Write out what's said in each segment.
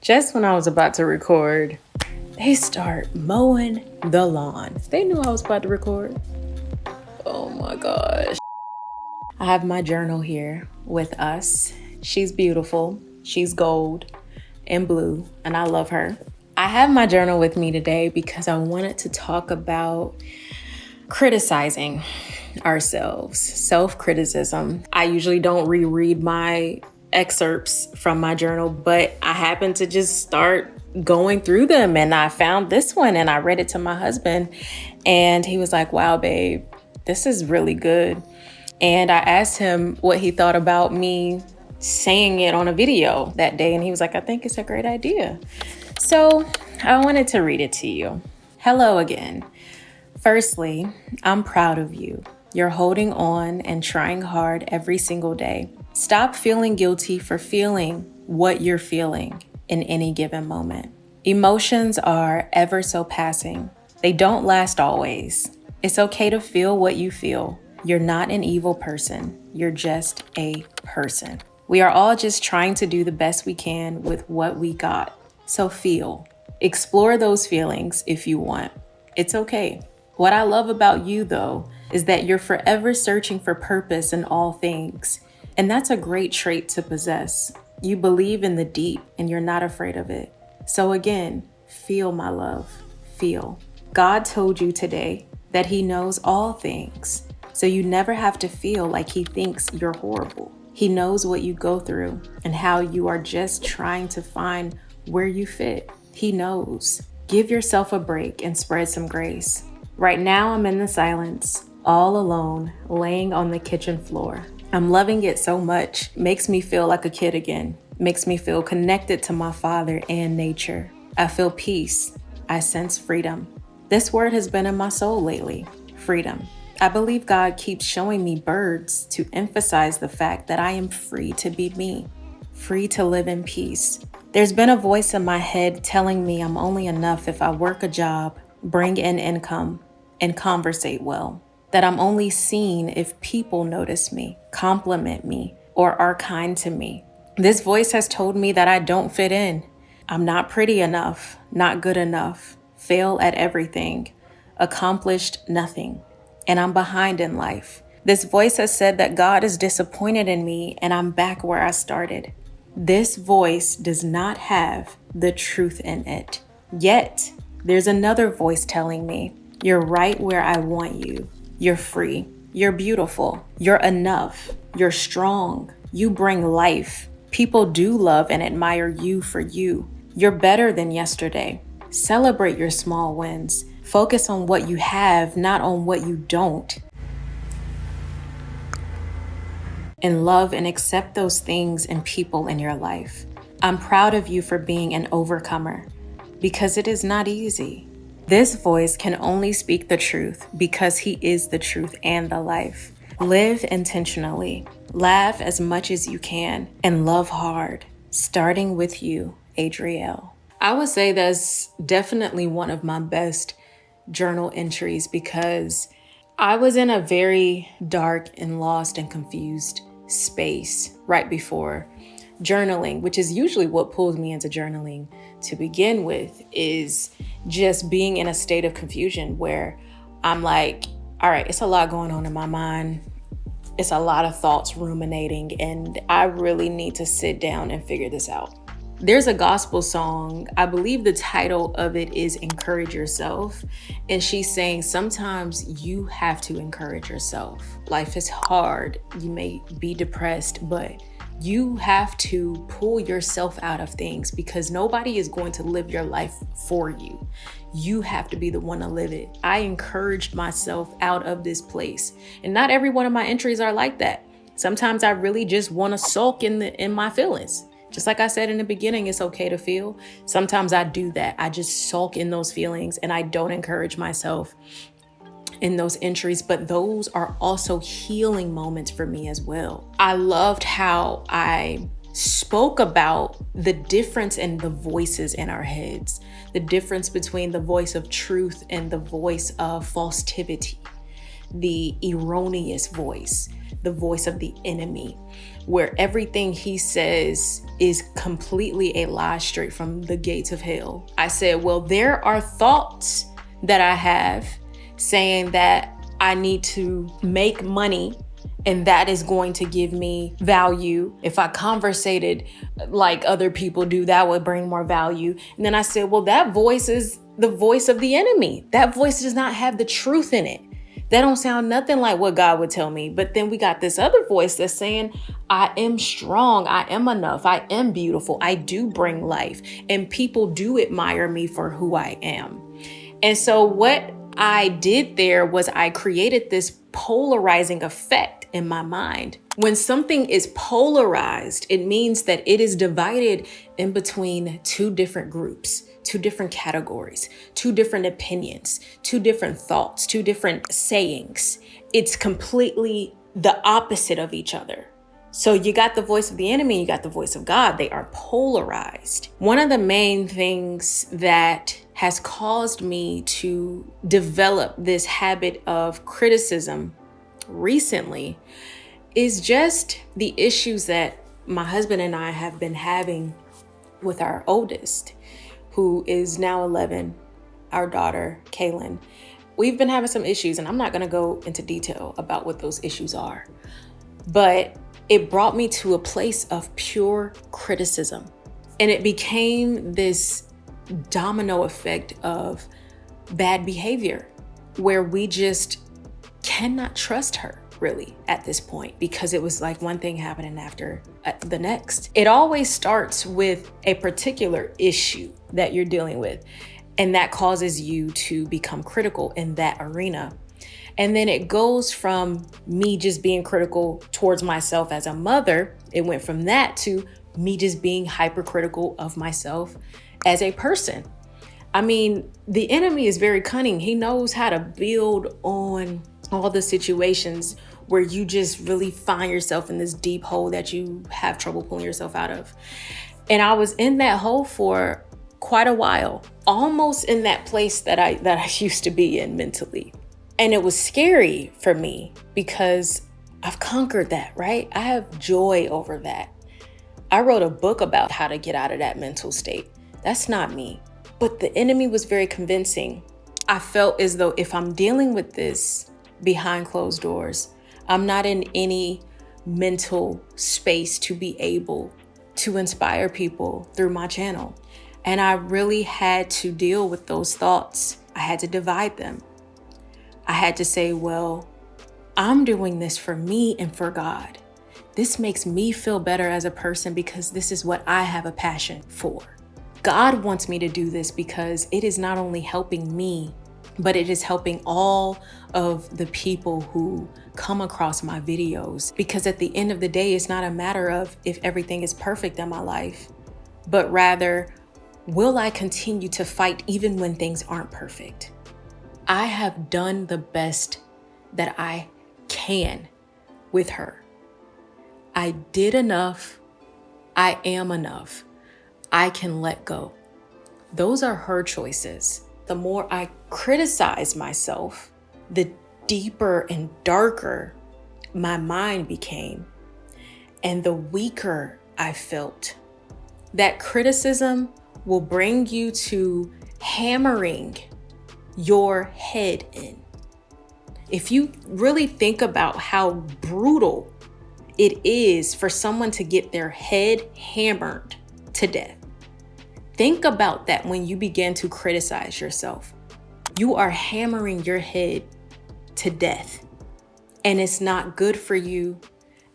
Just when I was about to record, they start mowing the lawn. They knew I was about to record. Oh my gosh. I have my journal here with us. She's beautiful. She's gold and blue, and I love her. I have my journal with me today because I wanted to talk about criticizing ourselves, self-criticism. I usually don't reread my excerpts from my journal, but I happened to just start going through them, and I found this one and I read it to my husband, and he was like, "Wow, babe, this is really good." And I asked him what he thought about me saying it on a video that day, and he was like, "I think it's a great idea." So I wanted to read it to you. Hello again. Firstly, I'm proud of you. You're holding on and trying hard every single day. Stop feeling guilty for feeling what you're feeling in any given moment. Emotions are ever so passing. They don't last always. It's okay to feel what you feel. You're not an evil person. You're just a person. We are all just trying to do the best we can with what we got. So feel. Explore those feelings if you want. It's okay. What I love about you, though, is that you're forever searching for purpose in all things. And that's a great trait to possess. You believe in the deep and you're not afraid of it. So again, feel, my love, feel. God told you today that He knows all things. So you never have to feel like He thinks you're horrible. He knows what you go through and how you are just trying to find where you fit. He knows. Give yourself a break and spread some grace. Right now, I'm in the silence, all alone, laying on the kitchen floor. I'm loving it so much. Makes me feel like a kid again. Makes me feel connected to my father and nature. I feel peace. I sense freedom. This word has been in my soul lately. Freedom. I believe God keeps showing me birds to emphasize the fact that I am free to be me. Free to live in peace. There's been a voice in my head telling me I'm only enough if I work a job, bring in income, and conversate well. That I'm only seen if people notice me, compliment me, or are kind to me. This voice has told me that I don't fit in. I'm not pretty enough, not good enough, fail at everything, accomplished nothing, and I'm behind in life. This voice has said that God is disappointed in me and I'm back where I started. This voice does not have the truth in it. Yet, there's another voice telling me, you're right where I want you. You're free. You're beautiful. You're enough. You're strong. You bring life. People do love and admire you for you. You're better than yesterday. Celebrate your small wins. Focus on what you have, not on what you don't. And love and accept those things and people in your life. I'm proud of you for being an overcomer because it is not easy. This voice can only speak the truth because He is the truth and the life. Live intentionally, laugh as much as you can, and love hard, starting with you, Adriel. I would say that's definitely one of my best journal entries because I was in a very dark and lost and confused space right before journaling, which is usually what pulls me into journaling to begin with, is just being in a state of confusion where I'm like, all right, it's a lot going on in my mind. It's a lot of thoughts ruminating, and I really need to sit down and figure this out. There's a gospel song, I believe the title of it is Encourage Yourself. And she's saying sometimes you have to encourage yourself. Life is hard. You may be depressed, but you have to pull yourself out of things because nobody is going to live your life for you. You have to be the one to live it. I encouraged myself out of this place. And not every one of my entries are like that. Sometimes I really just want to sulk in my feelings. Just like I said in the beginning, it's okay to feel. Sometimes I do that. I just sulk in those feelings and I don't encourage myself in those entries, but those are also healing moments for me as well. I loved how I spoke about the difference in the voices in our heads, the difference between the voice of truth and the voice of falsity, the erroneous voice, the voice of the enemy. where everything he says is completely a lie straight from the gates of hell. I said, well, there are thoughts that I have saying that I need to make money and that is going to give me value. If I conversated like other people do, that would bring more value. And then I said, well, that voice is the voice of the enemy. That voice does not have the truth in it. That don't sound nothing like what God would tell me. But then we got this other voice that's saying, I am strong. I am enough. I am beautiful. I do bring life. And people do admire me for who I am. And so what I did there was I created this polarizing effect in my mind. When something is polarized, it means that it is divided in between two different groups, two different categories, two different opinions, two different thoughts, two different sayings. It's completely the opposite of each other. So you got the voice of the enemy, you got the voice of God. They are polarized. One of the main things that has caused me to develop this habit of criticism recently is just the issues that my husband and I have been having with our oldest, who is now 11, our daughter, Kaylin. We've been having some issues, and I'm not going to go into detail about what those issues are, but it brought me to a place of pure criticism. And it became this domino effect of bad behavior where we just cannot trust her really at this point, because it was like one thing happening after the next. It always starts with a particular issue that you're dealing with, and that causes you to become critical in that arena. And then it goes from me just being critical towards myself as a mother. It went from that to me just being hypercritical of myself as a person. I mean, the enemy is very cunning. He knows how to build on all the situations where you just really find yourself in this deep hole that you have trouble pulling yourself out of. And I was in that hole for quite a while, almost in that place that I used to be in mentally. And it was scary for me because I've conquered that, right? I have joy over that. I wrote a book about how to get out of that mental state. That's not me. But the enemy was very convincing. I felt as though if I'm dealing with this behind closed doors, I'm not in any mental space to be able to inspire people through my channel. And I really had to deal with those thoughts. I had to divide them. I had to say, well, I'm doing this for me and for God. This makes me feel better as a person because this is what I have a passion for. God wants me to do this because it is not only helping me, but it is helping all of the people who come across my videos. Because at the end of the day, it's not a matter of if everything is perfect in my life, but rather, will I continue to fight even when things aren't perfect? I have done the best that I can with her. I did enough. I am enough. I can let go. Those are her choices. The more I criticize myself, the deeper and darker my mind became, and the weaker I felt. That criticism will bring you to hammering your head in. If you really think about how brutal it is for someone to get their head hammered to death, think about that when you begin to criticize yourself. You are hammering your head to death, and it's not good for you.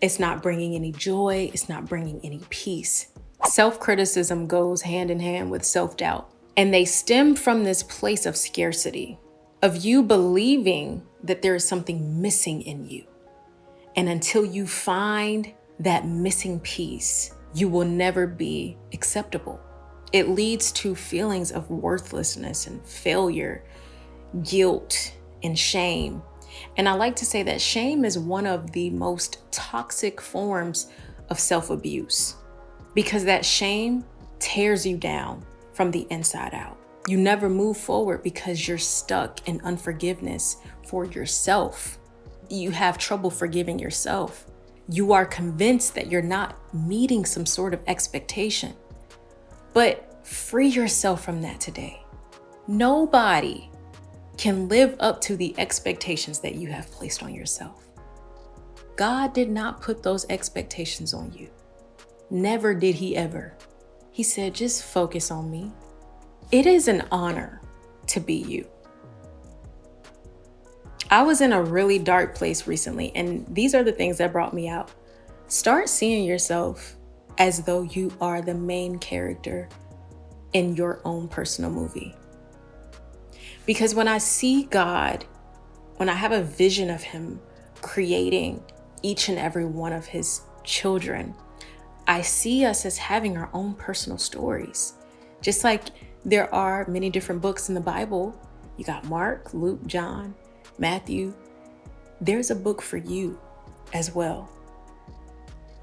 It's not bringing any joy. It's not bringing any peace. Self-criticism goes hand in hand with self-doubt. And they stem from this place of scarcity, of you believing that there is something missing in you. And until you find that missing piece, you will never be acceptable. It leads to feelings of worthlessness and failure, guilt and shame. And I like to say that shame is one of the most toxic forms of self-abuse, because that shame tears you down from the inside out. You never move forward because you're stuck in unforgiveness for yourself. You have trouble forgiving yourself. You are convinced that you're not meeting some sort of expectation. But free yourself from that today. Nobody can live up to the expectations that you have placed on yourself. God did not put those expectations on you. Never did he ever. He said, just focus on me. It is an honor to be you. I was in a really dark place recently, and these are the things that brought me out. Start seeing yourself as though you are the main character in your own personal movie. Because when I see God, when I have a vision of him creating each and every one of his children, I see us as having our own personal stories. Just like there are many different books in the Bible. You got Mark, Luke, John, Matthew. There's a book for you as well.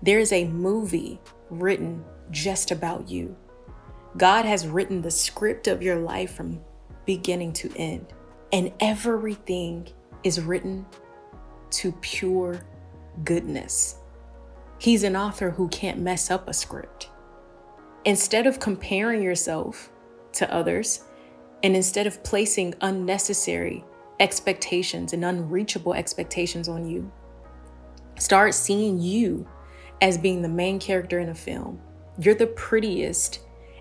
There's a movie written just about you. God has written the script of your life from beginning to end, and everything is written to pure goodness. He's an author who can't mess up a script. Instead of comparing yourself to others, and instead of placing unnecessary expectations and unreachable expectations on you, start seeing you as being the main character in a film. You're the prettiest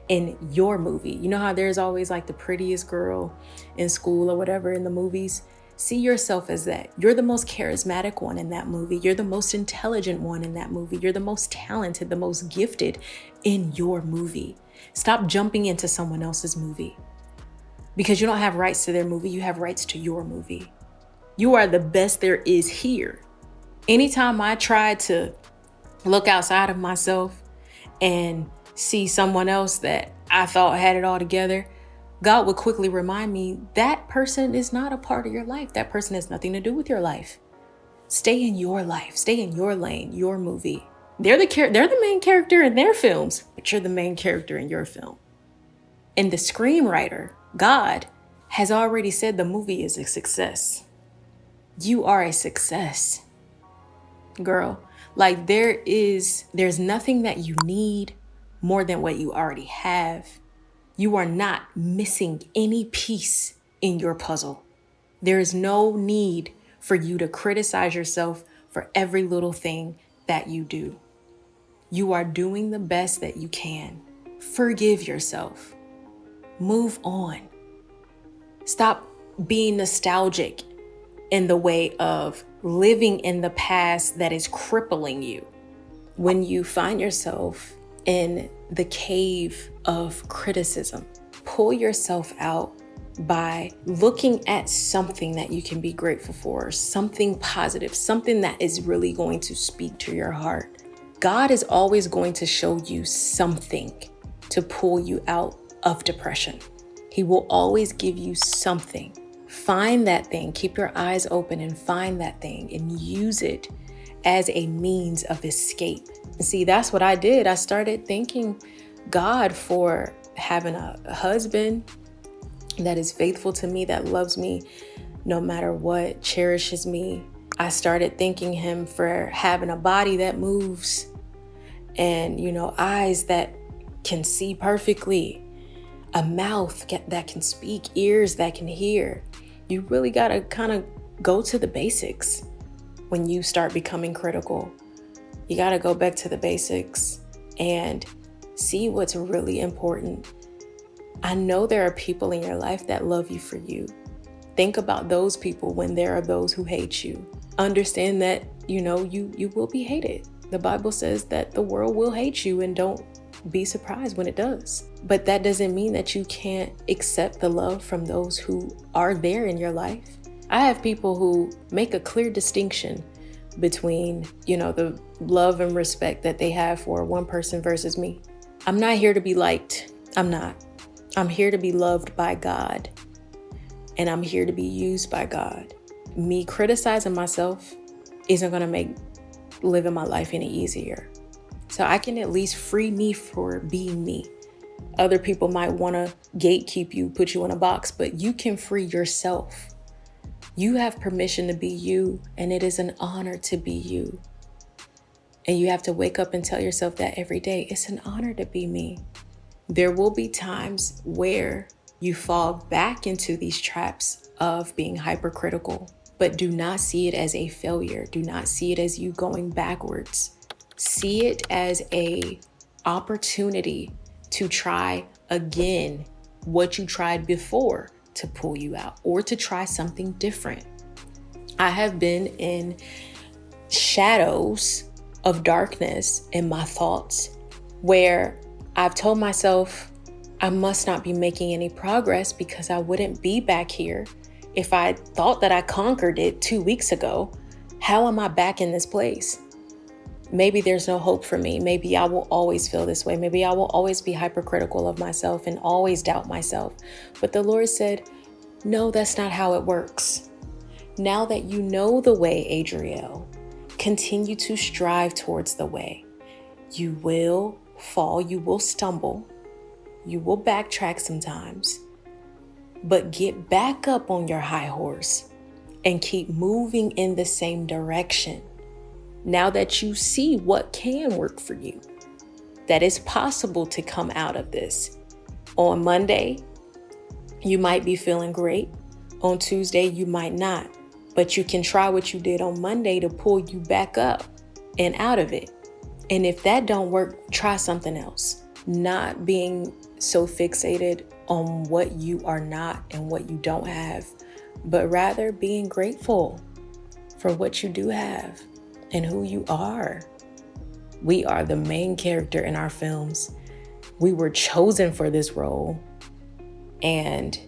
in your movie. You know how there's always like the prettiest girl in school or whatever in the movies? See yourself as that. You're the most charismatic one in that movie. You're the most intelligent one in that movie. You're the most talented, the most gifted in your movie. Stop jumping into someone else's movie because you don't have rights to their movie. You have rights to your movie. You are the best there is here. Anytime I try to look outside of myself and see someone else that I thought had it all together, God would quickly remind me that person is not a part of your life. That person has nothing to do with your life. Stay in your life. Stay in your lane, your movie. They're the main character in their films, but you're the main character in your film. And the screenwriter, God, has already said the movie is a success. You are a success, girl. Like there's nothing that you need more than what you already have. You are not missing any piece in your puzzle. There is no need for you to criticize yourself for every little thing that you do. You are doing the best that you can. Forgive yourself. Move on. Stop being nostalgic in the way of living in the past that is crippling you. When you find yourself in the cave of criticism, pull yourself out by looking at something that you can be grateful for, something positive, something that is really going to speak to your heart. God is always going to show you something to pull you out of depression. He will always give you something. Find that thing, keep your eyes open and find that thing and use it as a means of escape. And see, that's what I did. I started thanking God for having a husband that is faithful to me, that loves me no matter what, cherishes me. I started thanking him for having a body that moves and, eyes that can see perfectly, a mouth that can speak, ears that can hear. You really got to kind of go to the basics when you start becoming critical. You got to go back to the basics and see what's really important. I know there are people in your life that love you for you. Think about those people when there are those who hate you. Understand that, you will be hated. The Bible says that the world will hate you, and don't be surprised when it does. But that doesn't mean that you can't accept the love from those who are there in your life. I have people who make a clear distinction between, the love and respect that they have for one person versus me. I'm not here to be liked. I'm not. I'm here to be loved by God. And I'm here to be used by God. Me criticizing myself isn't going to make living my life any easier. So I can at least free me for being me. Other people might want to gatekeep you, put you in a box, but you can free yourself. You have permission to be you, and it is an honor to be you. And you have to wake up and tell yourself that every day. It's an honor to be me. There will be times where you fall back into these traps of being hypercritical, but do not see it as a failure. Do not see it as you going backwards. See it as a opportunity to try again what you tried before to pull you out, or to try something different. I have been in shadows of darkness in my thoughts where I've told myself I must not be making any progress because I wouldn't be back here if I thought that I conquered it 2 weeks ago. How am I back in this place? Maybe there's no hope for me. Maybe I will always feel this way. Maybe I will always be hypercritical of myself and always doubt myself. But the Lord said, no, that's not how it works. Now that you know the way, Adriel, continue to strive towards the way. You will fall, you will stumble, you will backtrack sometimes, but get back up on your high horse and keep moving in the same direction. Now that you see what can work for you, that it's possible to come out of this. On Monday, you might be feeling great. On Tuesday, you might not. But you can try what you did on Monday to pull you back up and out of it. And if that don't work, try something else. Not being so fixated on what you are not and what you don't have, but rather being grateful for what you do have and who you are. We are the main character in our films. We were chosen for this role. And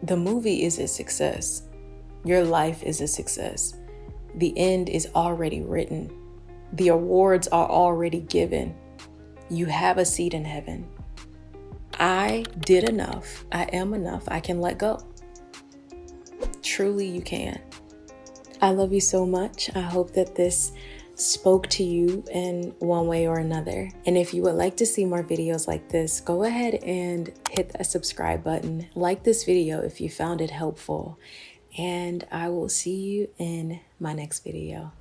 the movie is a success. Your life is a success. The end is already written. The awards are already given. You have a seat in heaven. I did enough. I am enough. I can let go. Truly, you can. I love you so much. I hope that this spoke to you in one way or another. And if you would like to see more videos like this, go ahead and hit that subscribe button. Like this video if you found it helpful. And I will see you in my next video.